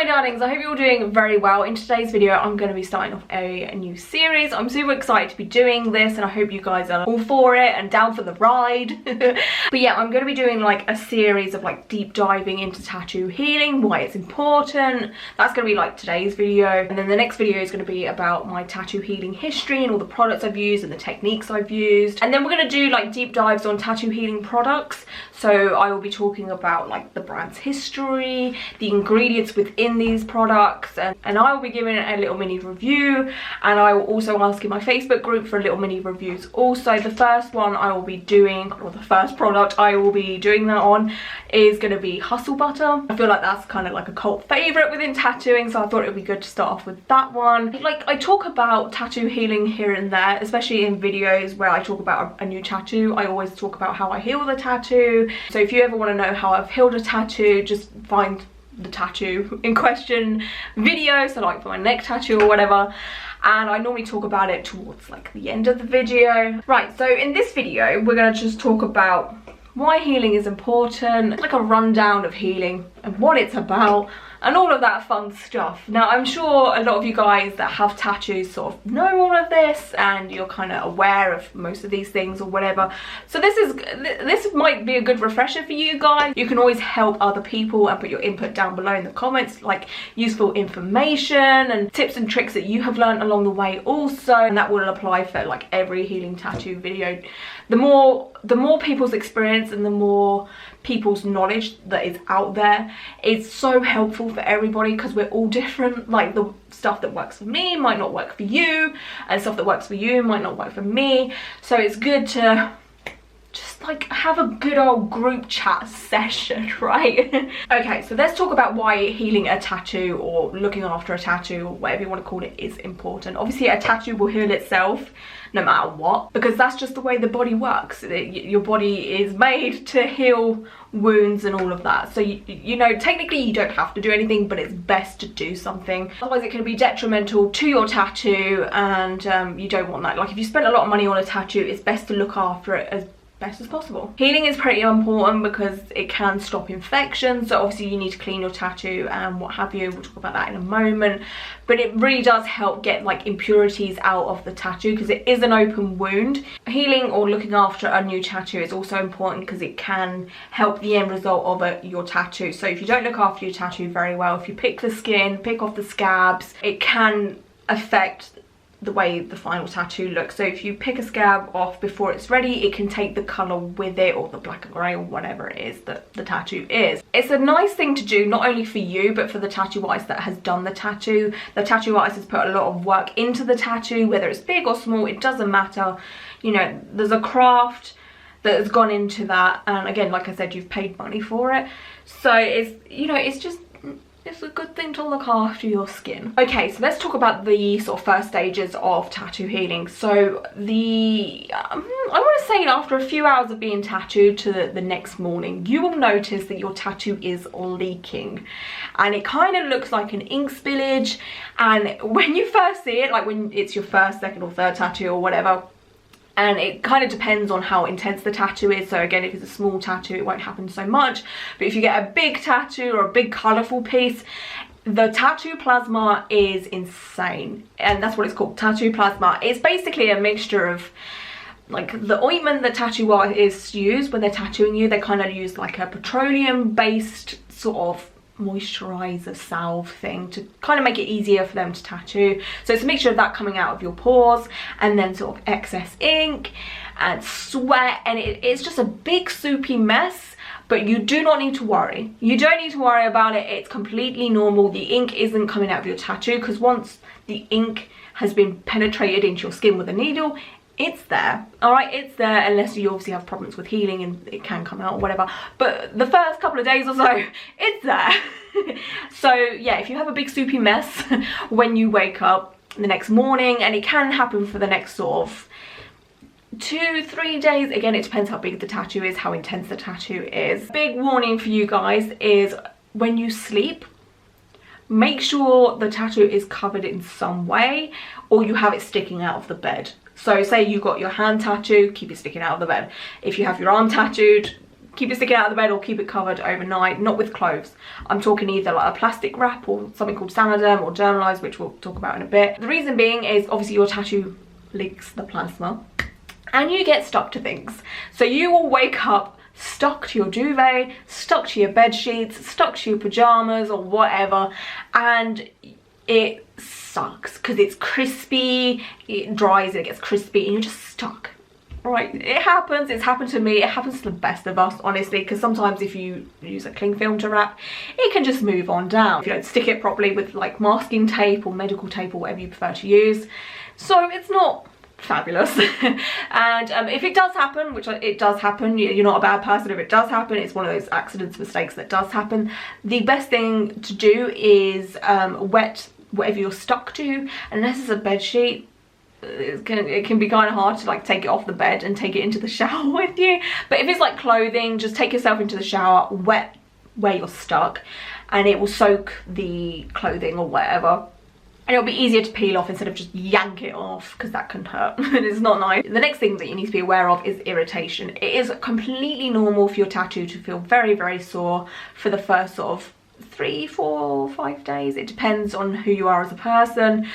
my darlings, I hope you're all doing very well. In today's video I'm going to be starting off a new series. I'm super excited to be doing this and I hope you guys are all for it and down for the ride. But yeah, I'm going to be doing like a series of like deep diving into tattoo healing, why it's important. That's going to be like today's video, and then the next video is going to be about my tattoo healing history and all the products I've used and the techniques I've used. And then we're going to do like deep dives on tattoo healing products. So I will be talking about like the brand's history, the ingredients within these products, and I will be giving a little mini review, and I will also ask in my Facebook group for a little mini reviews. Also, the first one I will be doing, or the first product I will be doing that on, is going to be Hustle Butter. I feel like that's kind of like a cult favourite within tattooing, so I thought it would be good to start off with that one. Like, I talk about tattoo healing here and there, especially in videos where I talk about a new tattoo. I always talk about how I heal the tattoo. So if you ever want to know how I've healed a tattoo, just find the tattoo in question video, so like for my neck tattoo or whatever, and I normally talk about it towards like the end of the video. Right, so in this video we're going to just talk about why healing is important, like a rundown of healing and what it's about and all of that fun stuff. Now, I'm sure a lot of you guys that have tattoos sort of know all of this and you're kind of aware of most of these things or whatever. So this might be a good refresher for you guys. You can always help other people and put your input down below in the comments, like useful information and tips and tricks that you have learned along the way also, and that will apply for like every healing tattoo video. The more people's experience and the more people's knowledge that is out there, it's so helpful for everybody because we're all different. Like, the stuff that works for me might not work for you, and stuff that works for you might not work for me. So it's good to just like have a good old group chat session, right? Okay, so let's talk about why healing a tattoo or looking after a tattoo or whatever you want to call it is important. Obviously a tattoo will heal itself no matter what, because that's just the way the body works. Your body is made to heal wounds and all of that. So you know, technically you don't have to do anything, but it's best to do something. Otherwise it can be detrimental to your tattoo, and you don't want that. Like, if you spend a lot of money on a tattoo, it's best to look after it as best as possible. Healing is pretty important because it can stop infection, so obviously you need to clean your tattoo and what have you. We'll talk about that in a moment, but it really does help get like impurities out of the tattoo because it is an open wound. Healing or looking after a new tattoo is also important because it can help the end result of your tattoo. So if you don't look after your tattoo very well, if you pick the skin, pick off the scabs, it can affect the way the final tattoo looks. So if you pick a scab off before it's ready, it can take the colour with it, or the black and grey, or whatever it is that the tattoo is. It's a nice thing to do, not only for you, but for the tattoo artist that has done the tattoo. The tattoo artist has put a lot of work into the tattoo, whether it's big or small, it doesn't matter. You know, there's a craft that has gone into that, and again, like I said, you've paid money for it. So it's, you know, it's a good thing to look after your skin. Okay, so let's talk about the sort of first stages of tattoo healing. So I want to say after a few hours of being tattooed to the next morning, you will notice that your tattoo is leaking. And it kind of looks like an ink spillage. And when you first see it, like when it's your first, second or third tattoo or whatever, and it kind of depends on how intense the tattoo is. So again, if it's a small tattoo, it won't happen so much, but if you get a big tattoo or a big colourful piece, the tattoo plasma is insane, and that's what it's called, tattoo plasma. It's basically a mixture of like the ointment that tattoo artists use when they're tattooing you. They kind of use like a petroleum based sort of moisturizer salve thing to kind of make it easier for them to tattoo. So it's a mixture of that coming out of your pores, and then sort of excess ink and sweat, and it's just a big soupy mess. But you do not need to worry. You don't need to worry about it. It's completely normal. The ink isn't coming out of your tattoo, because once the ink has been penetrated into your skin with a needle, it's there. All right, it's there, unless you obviously have problems with healing and it can come out or whatever, but the first couple of days or so, it's there. So yeah, if you have a big soupy mess when you wake up the next morning, and it can happen for the next sort of 2-3 days, again it depends how big the tattoo is, how intense the tattoo is. Big warning for you guys is when you sleep, make sure the tattoo is covered in some way, or you have it sticking out of the bed. So say you got your hand tattooed, keep it sticking out of the bed. If you have your arm tattooed, keep it sticking out of the bed or keep it covered overnight, not with clothes. I'm talking either like a plastic wrap or something called Sanaderm or Dermalize, which we'll talk about in a bit. The reason being is obviously your tattoo leaks the plasma and you get stuck to things. So you will wake up stuck to your duvet, stuck to your bed sheets, stuck to your pajamas or whatever, and it sucks because it's crispy, it dries, it gets crispy, and you're just stuck. Right, it happens, it's happened to me, it happens to the best of us, honestly, because sometimes if you use a cling film to wrap, it can just move on down if you don't stick it properly with like masking tape or medical tape or whatever you prefer to use. So it's not fabulous. And if it does happen, which it does happen, you're not a bad person if it does happen, it's one of those accidents, mistakes that does happen. The best thing to do is wet whatever you're stuck to, unless it's a bed sheet. It can be kind of hard to like take it off the bed and take it into the shower with you. But if it's like clothing, just take yourself into the shower, wet where you're stuck, and it will soak the clothing or whatever. And it'll be easier to peel off instead of just yank it off, because that can hurt and it's not nice. The next thing that you need to be aware of is irritation. It is completely normal for your tattoo to feel very, very sore for the first sort of 3, 4, 5 days. It depends on who you are as a person.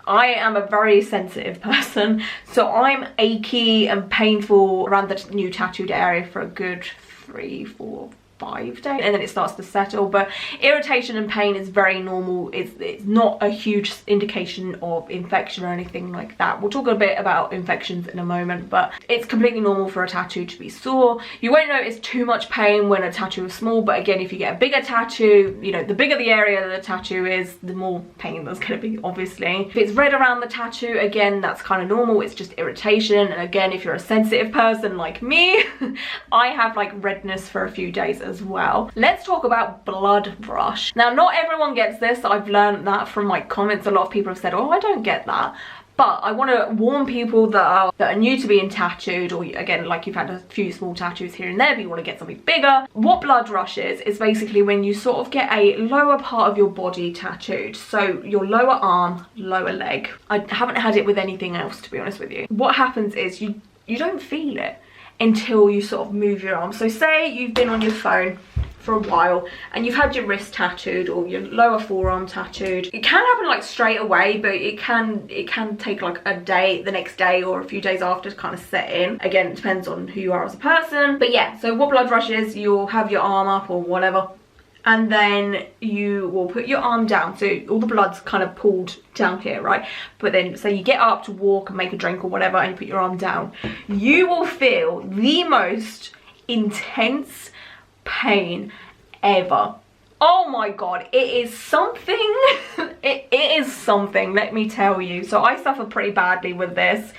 I am a very sensitive person, so I'm achy and painful around the new tattooed area for a good 3, 4, 5 days, and then it starts to settle. But irritation and pain is very normal. It's not a huge indication of infection or anything like that. We'll talk a bit about infections in a moment, but it's completely normal for a tattoo to be sore. You won't notice too much pain when a tattoo is small, but again, if you get a bigger tattoo, you know, the bigger the area that the tattoo is, the more pain there's going to be, obviously. If it's red around the tattoo, again, that's kind of normal. It's just irritation. And again, if you're a sensitive person like me, I have like redness for a few days as well. Let's talk about blood rush. Now, not everyone gets this. I've learned that from my comments. A lot of people have said, oh, I don't get that. But I want to warn people that are new to being tattooed, or again, like you've had a few small tattoos here and there, but you want to get something bigger. What blood rush is basically when you sort of get a lower part of your body tattooed. So your lower arm, lower leg. I haven't had it with anything else, to be honest with you. What happens is you don't feel it until you sort of move your arm. So say you've been on your phone for a while and you've had your wrist tattooed or your lower forearm tattooed. It can happen like straight away, but it can take like a day, the next day or a few days after to kind of set in. Again, it depends on who you are as a person. But yeah, so what blood rush is, you'll have your arm up or whatever, and then you will put your arm down, so all the blood's kind of pulled down here, right? But then say you get up to walk and make a drink or whatever, and you put your arm down, you will feel the most intense pain ever. Oh my god, it is something. it is something, let me tell you. So I suffer pretty badly with this,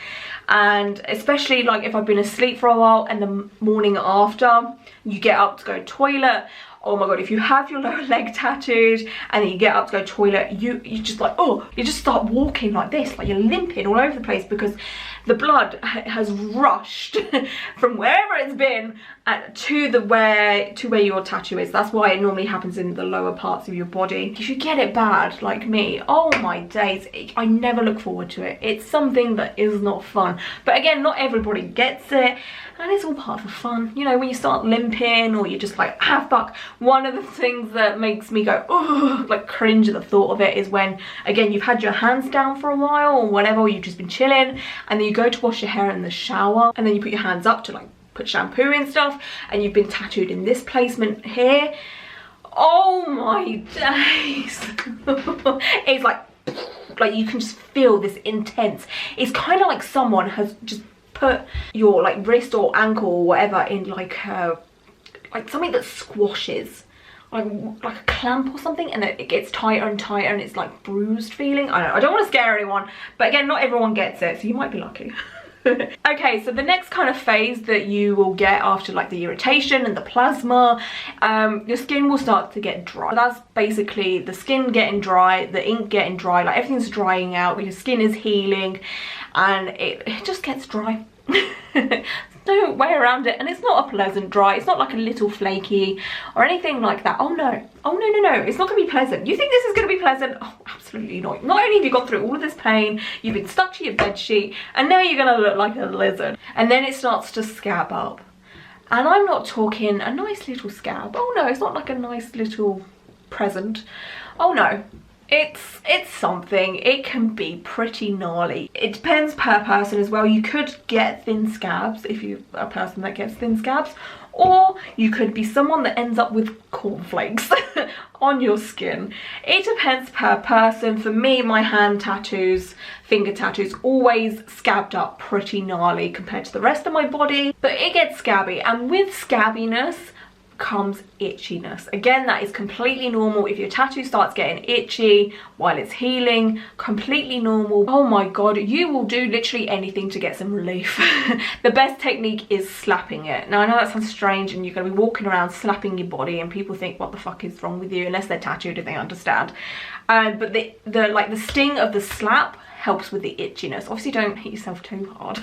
and especially like if I've been asleep for a while and the morning after you get up to go toilet. Oh my god, if you have your lower leg tattooed and then you get up to go toilet, you just like, oh, you just start walking like this, like you're limping all over the place, because the blood has rushed from wherever it's been to where your tattoo is. That's why it normally happens in the lower parts of your body. If you get it bad like me, oh my days, I never look forward to it. It's something that is not fun. But again, not everybody gets it, and it's all part of the fun. You know, when you start limping or you're just like, ah, fuck. One of the things that makes me go, oh, like cringe at the thought of it is when, again, you've had your hands down for a while or whatever, or you've just been chilling, and then you go to wash your hair in the shower, and then you put your hands up to like put shampoo and stuff, and you've been tattooed in this placement here. Oh my days. It's like you can just feel this intense. It's kind of like someone has just put your like wrist or ankle or whatever in like something that squashes, like a clamp or something, and it gets tighter and tighter, and it's like bruised feeling. I don't want to scare anyone, but again, not everyone gets it, so you might be lucky. Okay, so the next kind of phase that you will get after like the irritation and the plasma, your skin will start to get dry. That's basically the skin getting dry, the ink getting dry, like everything's drying out, your skin is healing, and it just gets dry. No way around it, and it's not a pleasant dry. It's not like a little flaky or anything like that. Oh no, oh no, it's not gonna be pleasant. You think this is gonna be pleasant? Oh, absolutely not. Not only have you gone through all of this pain, you've been stuck to your bed sheet, and now you're gonna look like a lizard. And then it starts to scab up, And I'm not talking a nice little scab. Oh no, it's not like a nice little present. Oh no. It's something. It can be pretty gnarly. It depends per person as well. You could get thin scabs if you're a person that gets thin scabs, or you could be someone that ends up with cornflakes on your skin. It depends per person. For me, my hand tattoos, finger tattoos, always scabbed up pretty gnarly compared to the rest of my body, but it gets scabby, and with scabbiness comes itchiness. Again, that is completely normal. If your tattoo starts getting itchy while it's healing, completely normal. Oh my god, you will do literally anything to get some relief. The best technique is slapping it. Now I know that sounds strange, and you're going to be walking around slapping your body and people think what the fuck is wrong with you, unless they're tattooed and they understand. But the sting of the slap helps with the itchiness. Obviously don't hit yourself too hard.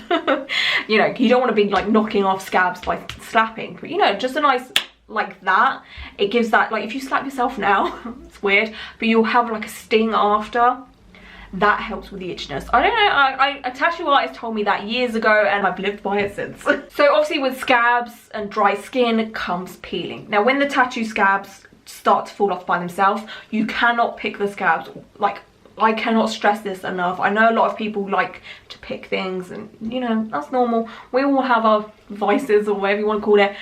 You know, you don't want to be like knocking off scabs by slapping, but you know, just a nice like that. It gives that, like if you slap yourself now, it's weird, but you'll have like a sting after. That helps with the itchiness. I don't know, a tattoo artist told me that years ago, and I've lived by it since. So obviously with scabs and dry skin comes peeling. Now when the tattoo scabs start to fall off by themselves, you cannot pick the scabs. Like, I cannot stress this enough. I know a lot of people like to pick things, and you know, that's normal. We all have our vices, or whatever you want to call it.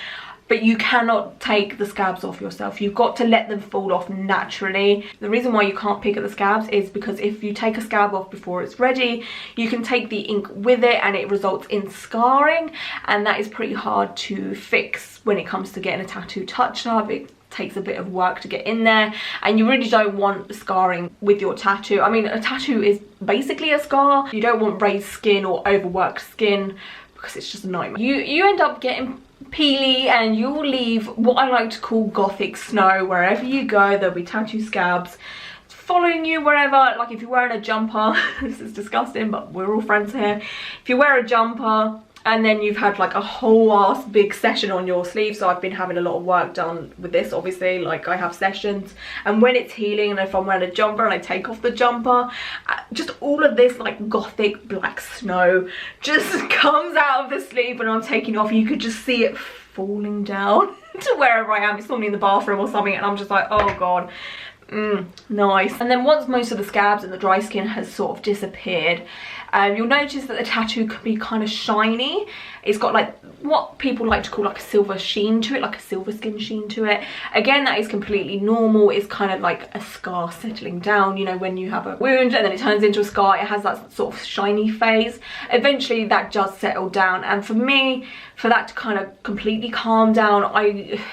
But you cannot take the scabs off yourself. You've got to let them fall off naturally. The reason why you can't pick at the scabs is because if you take a scab off before it's ready, you can take the ink with it and it results in scarring, and that is pretty hard to fix when it comes to getting a tattoo touched up. It takes a bit of work to get in there, and you really don't want scarring with your tattoo. I mean, a tattoo is basically a scar. You don't want raised skin or overworked skin, because it's just a nightmare. You end up getting peely, and you'll leave what I like to call gothic snow. Wherever you go, there'll be tattoo scabs following you wherever. Like if you're wearing a jumper, this is disgusting, but we're all friends here. If you wear a jumper and then you've had like a whole ass big session on your sleeve, so I've been having a lot of work done with this, obviously, like I have sessions, and when it's healing, and if I'm wearing a jumper and I take off the jumper, just all of this like gothic black snow just comes out of the sleeve when I'm taking off. You could just see it falling down to wherever I am. It's normally in the bathroom or something, and I'm just like, oh god. Nice. And then once most of the scabs and the dry skin has sort of disappeared, you'll notice that the tattoo can be kind of shiny. It's got like what people like to call like a silver sheen to it, like a silver skin sheen to it. Again, that is completely normal. It's kind of like a scar settling down, you know, when you have a wound and then it turns into a scar, it has that sort of shiny phase. Eventually that does settle down, and for me, for that to kind of completely calm down,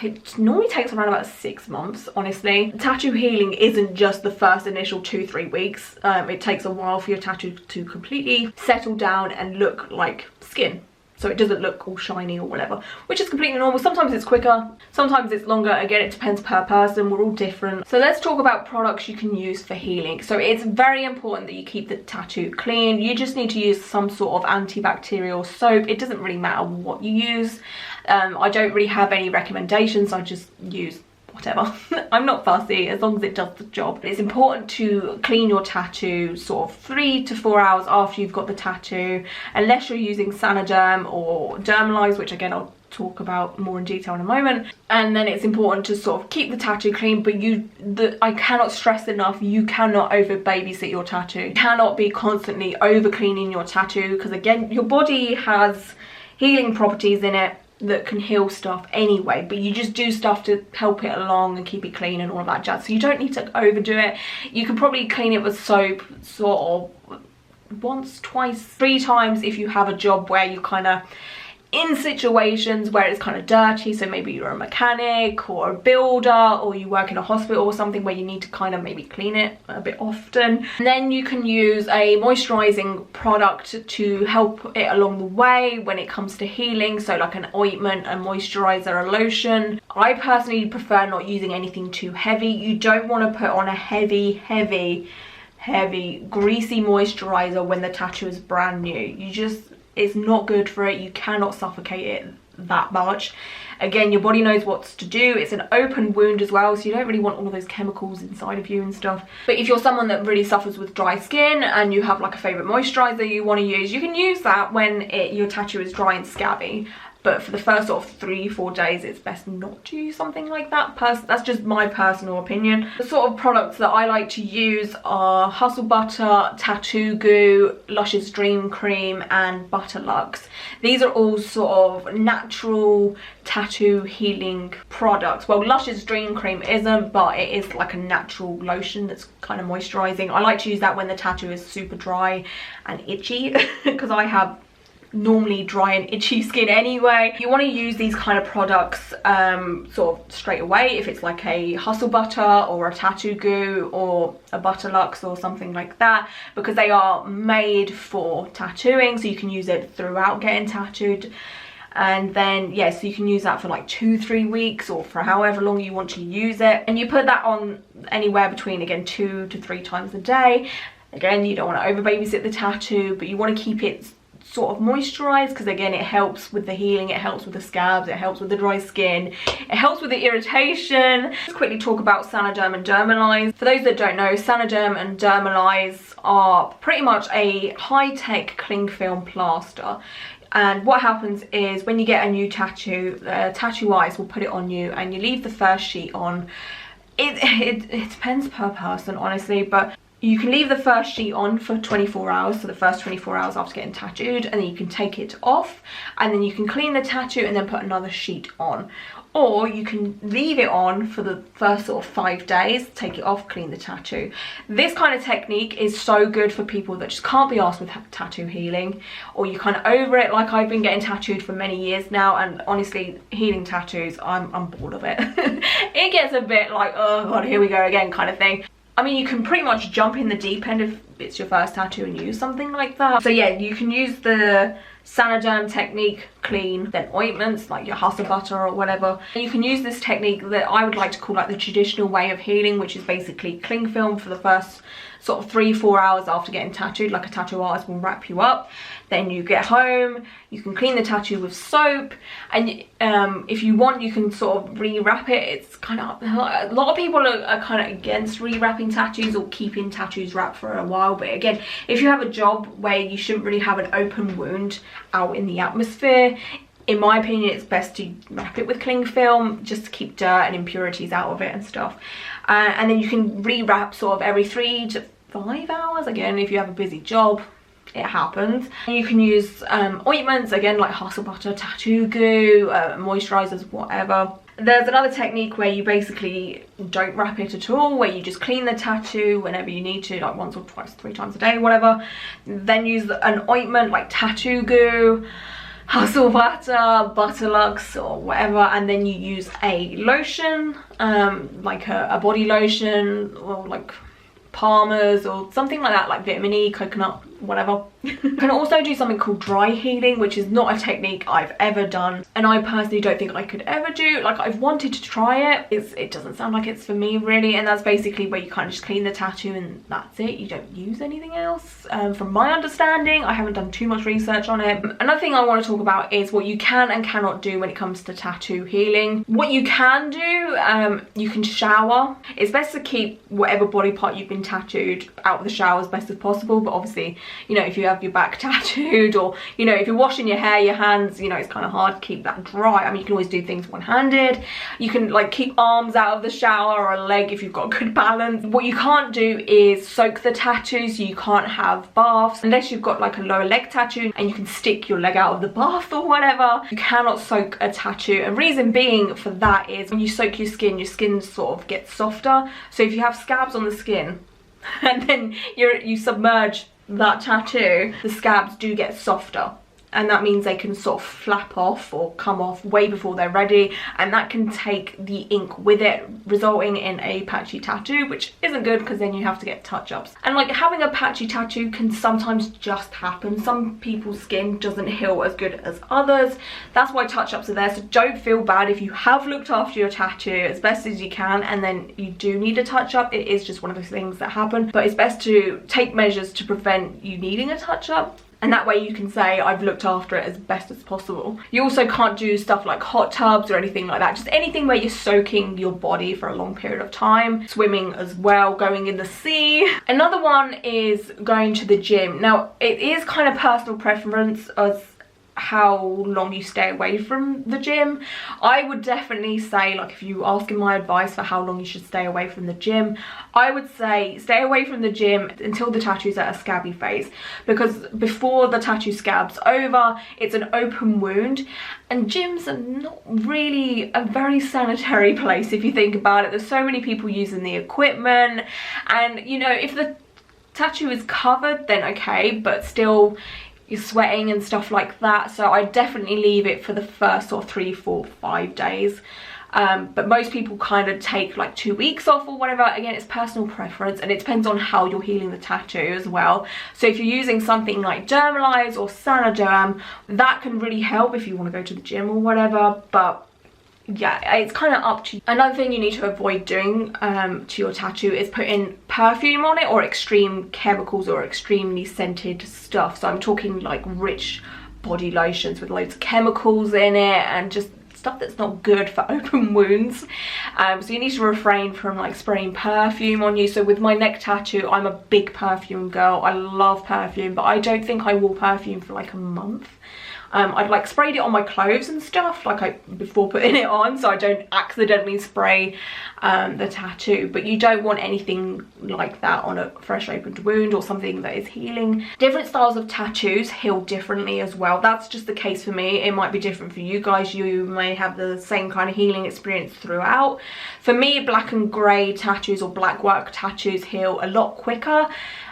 it normally takes around about 6 months, honestly. Tattoo healing isn't just the first initial 2-3 weeks. It takes a while for your tattoo to completely settle down and look like skin, so it doesn't look all shiny or whatever, which is completely normal. Sometimes it's quicker, sometimes it's longer. Again, it depends per person. We're all different. So let's talk about products you can use for healing. So it's very important that you keep the tattoo clean. You just need to use some sort of antibacterial soap. It doesn't really matter what you use. I don't really have any recommendations. I just use whatever. I'm not fussy, as long as it does the job. It's important to clean your tattoo sort of 3 to 4 hours after you've got the tattoo, unless you're using Sanoderm or Dermalize, which again I'll talk about more in detail in a moment. And then it's important to sort of keep the tattoo clean, but I cannot stress enough, you cannot over babysit your tattoo. You cannot be constantly over cleaning your tattoo, because again, your body has healing properties in it that can heal stuff anyway, but you just do stuff to help it along and keep it clean and all of that jazz. So you don't need to overdo it. You can probably clean it with soap sort of once, twice, 3 times if you have a job where you kind of in situations where it's kind of dirty. So maybe you're a mechanic or a builder, or you work in a hospital or something where you need to kind of maybe clean it a bit often. And then you can use a moisturizing product to help it along the way when it comes to healing. So like an ointment, a moisturizer, a lotion. I personally prefer not using anything too heavy. You don't want to put on a heavy greasy moisturizer when the tattoo is brand new. It's not good for it. You cannot suffocate it that much. Again, your body knows what to do. It's an open wound as well, so you don't really want all of those chemicals inside of you and stuff. But if you're someone that really suffers with dry skin and you have like a favorite moisturizer you want to use, you can use that when your tattoo is dry and scabby. but for the first sort of 3-4 days it's best not to use something like that. That's just my personal opinion. The sort of products that I like to use are Hustle Butter, Tattoo Goo, Lush's Dream Cream and Butterlux. These are all sort of natural tattoo healing products. Well, Lush's Dream Cream isn't, but it is like a natural lotion that's kind of moisturizing. I like to use that when the tattoo is super dry and itchy because I have normally dry and itchy skin anyway. You want to use these kind of products sort of straight away if it's like a Hustle Butter or a Tattoo Goo or a Butterlux or something like that, because they are made for tattooing, so you can use it throughout getting tattooed. And then yeah, so you can use that for like 2-3 weeks or for however long you want to use it, and you put that on anywhere between, again, 2 to 3 times a day. Again, you don't want to over babysit the tattoo, but you want to keep it sort of moisturized, because again, it helps with the healing, it helps with the scabs, it helps with the dry skin, it helps with the irritation. Let's quickly talk about Sanaderm and Dermalyze. For those that don't know, Sanaderm and Dermalyze are pretty much a high-tech cling film plaster. And what happens is when you get a new tattoo, tattoo eyes will put it on you and you leave the first sheet on. It depends per person, honestly, but you can leave the first sheet on for 24 hours, so the first 24 hours after getting tattooed, and then you can take it off, and then you can clean the tattoo and then put another sheet on. Or you can leave it on for the first sort of 5 days, take it off, clean the tattoo. This kind of technique is so good for people that just can't be arsed with tattoo healing, or you're kind of over it. Like, I've been getting tattooed for many years now, and honestly, healing tattoos, I'm bored of it. It gets a bit like, oh god, here we go again kind of thing. I mean, you can pretty much jump in the deep end if it's your first tattoo and use something like that. So yeah, you can use the Sanaderm technique, clean, then ointments like your Hustle Butter or whatever. And you can use this technique that I would like to call like the traditional way of healing, which is basically cling film for the first sort of 3-4 hours after getting tattooed. Like, a tattoo artist will wrap you up. Then you get home, you can clean the tattoo with soap, and if you want, you can sort of rewrap it. It's kind of, a lot of people are kind of against rewrapping tattoos or keeping tattoos wrapped for a while, but again, if you have a job where you shouldn't really have an open wound out in the atmosphere, in my opinion, it's best to wrap it with cling film just to keep dirt and impurities out of it and stuff. And then you can rewrap sort of every 3 to 5 hours. Again, if you have a busy job, it happens. And you can use ointments, again, like Hustle Butter, Tattoo Goo, moisturizers, whatever. There's another technique where you basically don't wrap it at all, where you just clean the tattoo whenever you need to, like once or twice, 3 times a day, whatever. Then use an ointment like Tattoo Goo, Hustle Butter, Butterlux or whatever, and then you use a lotion, like a body lotion, or like Palmer's or something like that, like vitamin E, coconut, whatever. You can also do something called dry healing, which is not a technique I've ever done, and I personally don't think I could ever do. Like, I've wanted to try it, it doesn't sound like it's for me really, and that's basically where you kind of just clean the tattoo and that's it. You don't use anything else, from my understanding. I haven't done too much research on it. Another thing I want to talk about is what you can and cannot do when it comes to tattoo healing. What you can do, you can shower. It's best to keep whatever body part you've been tattooed out of the shower as best as possible, but obviously, you know, if you have your back tattooed, or, you know, if you're washing your hair, your hands, you know, it's kind of hard to keep that dry. I mean, you can always do things one-handed. You can like keep arms out of the shower, or a leg if you've got good balance. What you can't do is soak the tattoo, so you can't have baths unless you've got like a lower leg tattoo and you can stick your leg out of the bath or whatever. You cannot soak a tattoo, and reason being for that is when you soak your skin sort of gets softer. So if you have scabs on the skin and then you submerge that tattoo, the scabs do get softer, and that means they can sort of flap off or come off way before they're ready, and that can take the ink with it, resulting in a patchy tattoo, which isn't good because then you have to get touch-ups. And like, having a patchy tattoo can sometimes just happen. Some people's skin doesn't heal as good as others. That's why touch-ups are there. So don't feel bad if you have looked after your tattoo as best as you can and then you do need a touch-up. It is just one of those things that happen, but it's best to take measures to prevent you needing a touch-up. And that way you can say, I've looked after it as best as possible. You also can't do stuff like hot tubs or anything like that. Just anything where you're soaking your body for a long period of time. Swimming as well, going in the sea. Another one is going to the gym. Now, it is kind of personal preference as how long you stay away from the gym. I would definitely say, like, if you asking my advice for how long you should stay away from the gym, I would say stay away from the gym until the tattoo's at a scabby phase, because before the tattoo scabs over, it's an open wound, and gyms are not really a very sanitary place if you think about it. There's so many people using the equipment, and you know, if the tattoo is covered, then okay, but still you're sweating and stuff like that. So I definitely leave it for the first sort of 3, 4, 5 days. But most people kind of take like 2 weeks off or whatever. Again, it's personal preference, and it depends on how you're healing the tattoo as well. So if you're using something like Dermalize or Sanaderm, that can really help if you want to go to the gym or whatever. But yeah, it's kind of up to you. Another thing you need to avoid doing to your tattoo is putting perfume on it, or extreme chemicals, or extremely scented stuff. So I'm talking like rich body lotions with loads of chemicals in it, and just stuff that's not good for open wounds. So you need to refrain from like spraying perfume on you. So with my neck tattoo, I'm a big perfume girl. I love perfume, but I don't think I wore perfume for like a month. I'd like sprayed it on my clothes and stuff before putting it on, so I don't accidentally spray the tattoo. But you don't want anything like that on a fresh opened wound or something that is healing. Different styles of tattoos heal differently as well. That's just the case for me. It might be different for you guys. You may have the same kind of healing experience throughout. For me, black and grey tattoos or black work tattoos heal a lot quicker,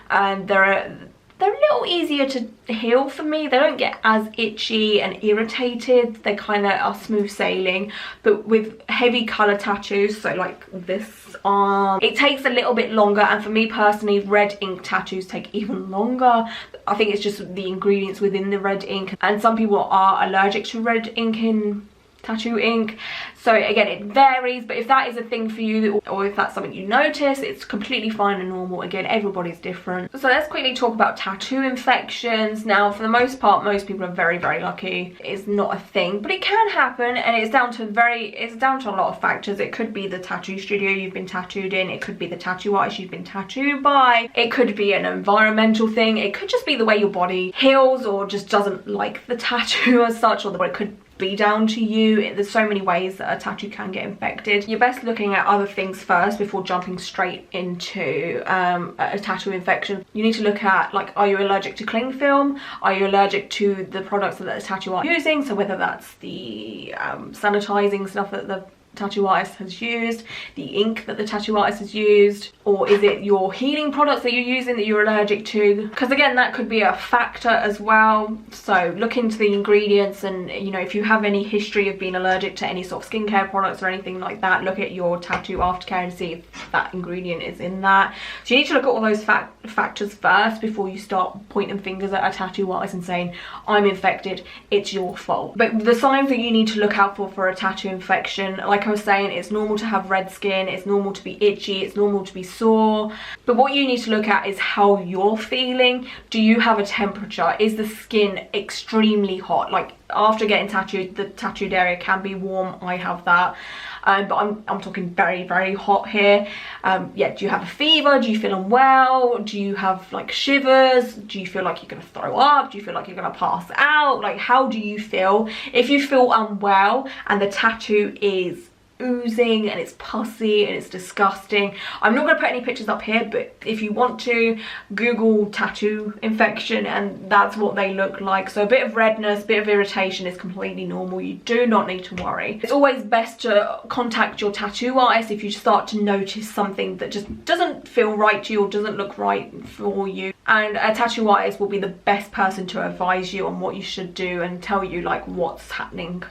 and they're a little easier to heal for me. They don't get as itchy and irritated. They kind of are smooth sailing. But with heavy colour tattoos, so like this arm, it takes a little bit longer. And for me personally, red ink tattoos take even longer. I think it's just the ingredients within the red ink. And some people are allergic to red ink in tattoo ink, so again, it varies. But if that is a thing for you, or if that's something you notice, it's completely fine and normal. Again, everybody's different. So let's quickly talk about tattoo infections. Now, for the most part, most people are very, very lucky. It's not a thing, but it can happen, and it's down to a lot of factors. It could be the tattoo studio you've been tattooed in, it could be the tattoo artist you've been tattooed by, it could be an environmental thing, it could just be the way your body heals or just doesn't like the tattoo as such, or it could be down to you. There's so many ways that a tattoo can get infected. You're best looking at other things first before jumping straight into a tattoo infection. You need to look at, like, are you allergic to cling film? Are you allergic to the products that the tattoo art is using? So whether that's the sanitizing stuff that the tattoo artist has used, the ink that the tattoo artist has used, or is it your healing products that you're using that you're allergic to? Because again, that could be a factor as well. So look into the ingredients, and you know, if you have any history of being allergic to any sort of skincare products or anything like that, look at your tattoo aftercare and see if that ingredient is in that. So you need to look at all those factors first before you start pointing fingers at a tattoo artist and saying, I'm infected, it's your fault. But the signs that you need to look out for a tattoo infection, like I was saying, it's normal to have red skin, it's normal to be itchy, it's normal to be sore. But what you need to look at is how you're feeling. Do you have a temperature? Is the skin extremely hot? Like after getting tattooed, the tattooed area can be warm. I have that. But I'm talking very, very hot here. Yeah, do you have a fever? Do you feel unwell? Do you have like shivers? Do you feel like you're gonna throw up? Do you feel like you're gonna pass out? Like, how do you feel? If you feel unwell and the tattoo is oozing and it's pussy and it's disgusting, I'm not going to put any pictures up here, but if you want to, Google tattoo infection and that's what they look like. So a bit of redness, bit of irritation is completely normal. You do not need to worry. It's always best to contact your tattoo artist if you start to notice something that just doesn't feel right to you or doesn't look right for you. And a tattoo artist will be the best person to advise you on what you should do and tell you like what's happening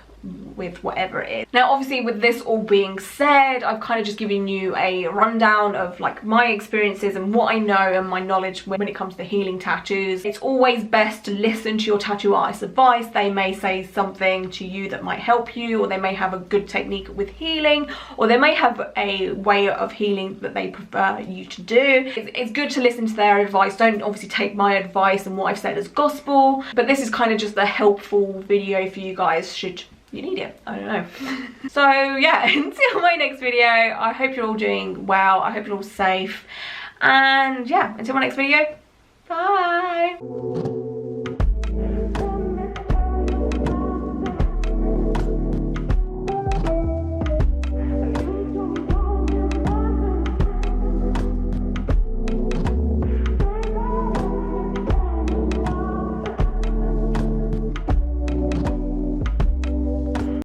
with whatever it is. Now obviously, with this all being said, I've kind of just given you a rundown of like my experiences and what I know and my knowledge when it comes to healing tattoos. It's always best to listen to your tattoo artist's advice. They may say something to you that might help you, or they may have a good technique with healing, or they may have a way of healing that they prefer you to do. It's good to listen to their advice. Don't obviously take my advice and what I've said as gospel, but this is kind of just a helpful video for you guys should you need it. I don't know. So yeah, until my next video, I hope you're all doing well. I hope you're all safe. And yeah, until my next video, bye.